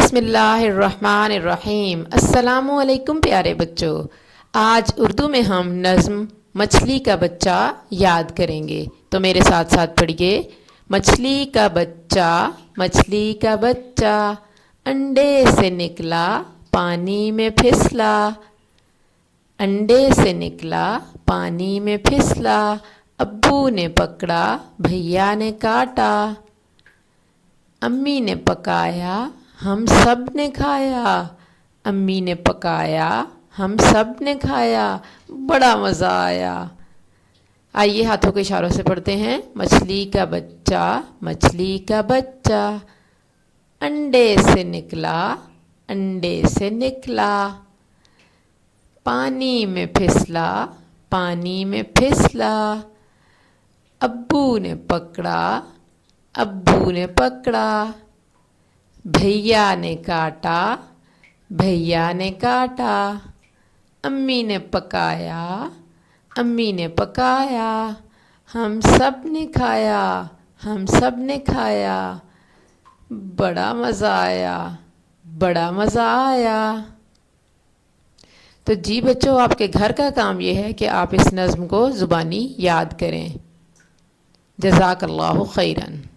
بسم اللہ الرحمن الرحیم۔ السلام علیکم پیارے بچوں، آج اردو میں ہم نظم مچھلی کا بچہ یاد کریں گے، تو میرے ساتھ ساتھ پڑھیے۔ مچھلی کا بچہ، مچھلی کا بچہ، انڈے سے نکلا پانی میں پھسلا، انڈے سے نکلا پانی میں پھسلا، ابو نے پکڑا بھیا نے کاٹا، امی نے پکایا ہم سب نے کھایا، امی نے پکایا ہم سب نے کھایا، بڑا مزہ آیا۔ آئیے ہاتھوں کے اشاروں سے پڑھتے ہیں۔ مچھلی کا بچہ، مچھلی کا بچہ، انڈے سے نکلا، انڈے سے نکلا، پانی میں پھسلا، پانی میں پھسلا، ابو نے پکڑا، ابو نے پکڑا، بھیا نے کاٹا، بھیا نے کاٹا، امی نے پکایا، امی نے پکایا، ہم سب نے کھایا، ہم سب نے کھایا، بڑا مزہ آیا، بڑا مزہ آیا۔ تو جی بچوں، آپ کے گھر کا کام یہ ہے کہ آپ اس نظم کو زبانی یاد کریں۔ جزاک اللہ خیراً۔